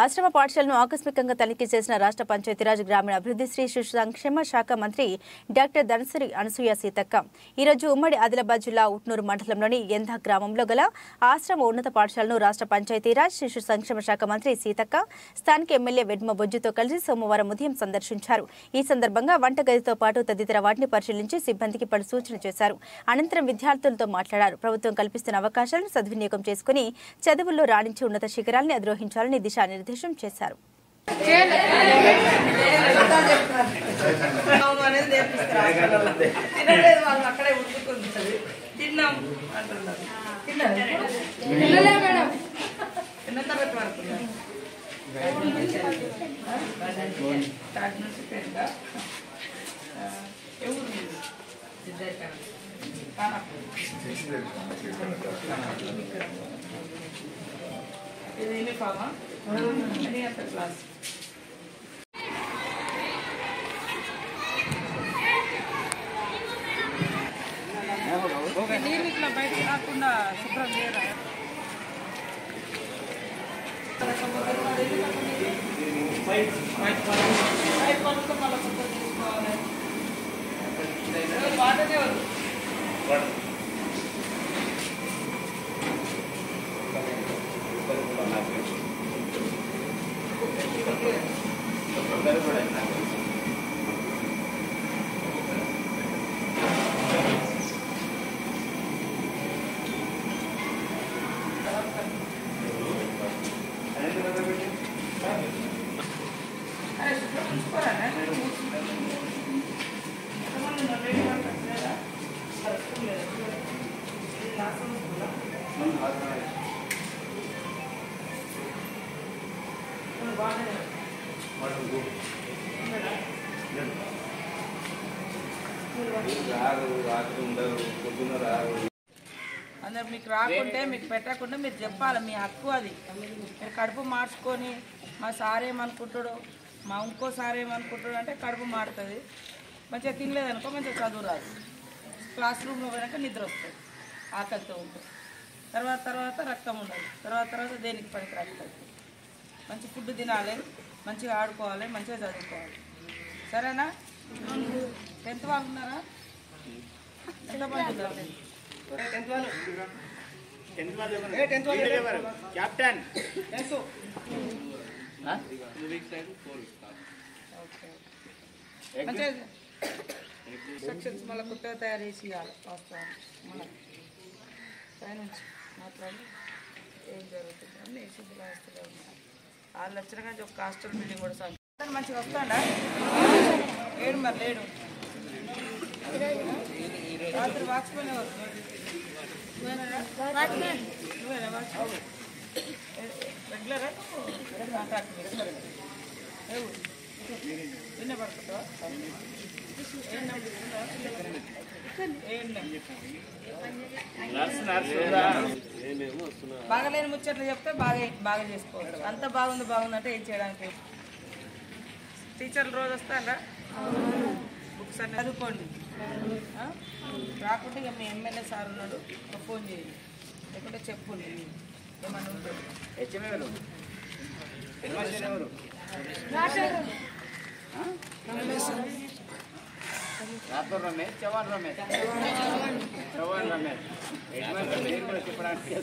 ఆశ్రమ పాఠశాలను ఆకస్మికంగా తనిఖీ చేసిన రాష్ట్ర పంచాయతీరాజ్ గ్రామీణాభివృద్ధి శ్రీ శిశు సంక్షేమ శాఖ మంత్రి డాక్టర్ ధనసరి అనసూయ సీతక్క ఈరోజు ఉమ్మడి ఆదిలాబాద్ జిల్లా ఉట్నూరు మండలంలోని ఎందా గ్రామంలో గల ఆశ్రమ ఉన్నత పాఠశాలను రాష్ట్ర పంచాయతీరాజ్ శిశు సంక్షేమ శాఖ మంత్రి సీతక్క స్థానిక ఎమ్మెల్యే వెడ్మ బొజ్జుతో కలిసి సోమవారం ఉదయం సందర్శించారు. ఈ సందర్భంగా వంటగదితో పాటు తదితర వాటిని పరిశీలించి సిబ్బందికి పలు సూచనలు చేశారు. అనంతరం విద్యార్థులతో మాట్లాడారు. ప్రభుత్వం కల్పిస్తున్న అవకాశాలను సద్వినియోగం చేసుకుని చదువుల్లో రాణించి ఉన్నత శిఖరాల్ని అధిరోహించాలని దిశానిర్దేశం చేశారు. ఇది యూనిఫామా అని అంత క్లాస్ నీళ్ళు ఇట్లా బయటకు రాకుండా శుభ్రం చేయరా? బాగానే అందరు మీకు రాకుంటే మీకు పెట్టకుండా మీరు చెప్పాలి, మీ హక్కు అది. మీరు కడుపు మార్చుకొని మా సార్ ఏమనుకుంటాడు, మా ఇంకో సార్ ఏమనుకుంటాడు అంటే కడుపు మారుతుంది. మంచిగా తినలేదనుకో మంచిగా చదువు రాదు. క్లాస్ రూమ్లో పోయినాక నిద్ర వస్తుంది, ఆకలితో ఉంటుంది. తర్వాత రక్తం ఉండదు. తర్వాత దేనికి పనికి రాస్తుంది. మంచి ఫుడ్ తినాలి, మంచిగా ఆడుకోవాలి, మంచిగా చదువుకోవాలి. సరేనా? 10th వాళ్ళు ఉన్నారా? ఎంతమంది ఉన్నారు? సెక్షన్స్ మళ్ళీ కొత్తగా తయారు చేసి ఇవ్వాలి. మన పై నుంచి మాట్లాడి ఏం జరుగుతుంది అని సిద్ధులు వస్తూనే ఉన్నారు. 6 లక్షల కానీ ఒక హాస్టల్ బిల్డింగ్ కూడా సార్ మంచిగా వస్తాడా? లేడు మరి లేడు. రాత్రి వాచ్మెన్ ఎవరు? నువ్వేనా వాచ్మెన్? రెగ్యులరా కాంట్రాక్ట్ నిన్న పడుకుంటావా? బాగాలేని ముచ్చట్లు చెప్తే బాగా చేసుకోవచ్చు. అంత బాగుందంటే ఏం చేయడానికి? టీచర్లు రోజు వస్తారా? బుక్స్ అన్నీ చదువుకోండి. రాకుంటే ఇక మీ ఎమ్మెల్యే సార్ ఉన్నాడు, ఫోన్ చేయండి, లేకుంటే చెప్పుండి ఏమన్నా ఉంటుంది. రమేష్ చవాన్ రమేష్ చెప్పడానికి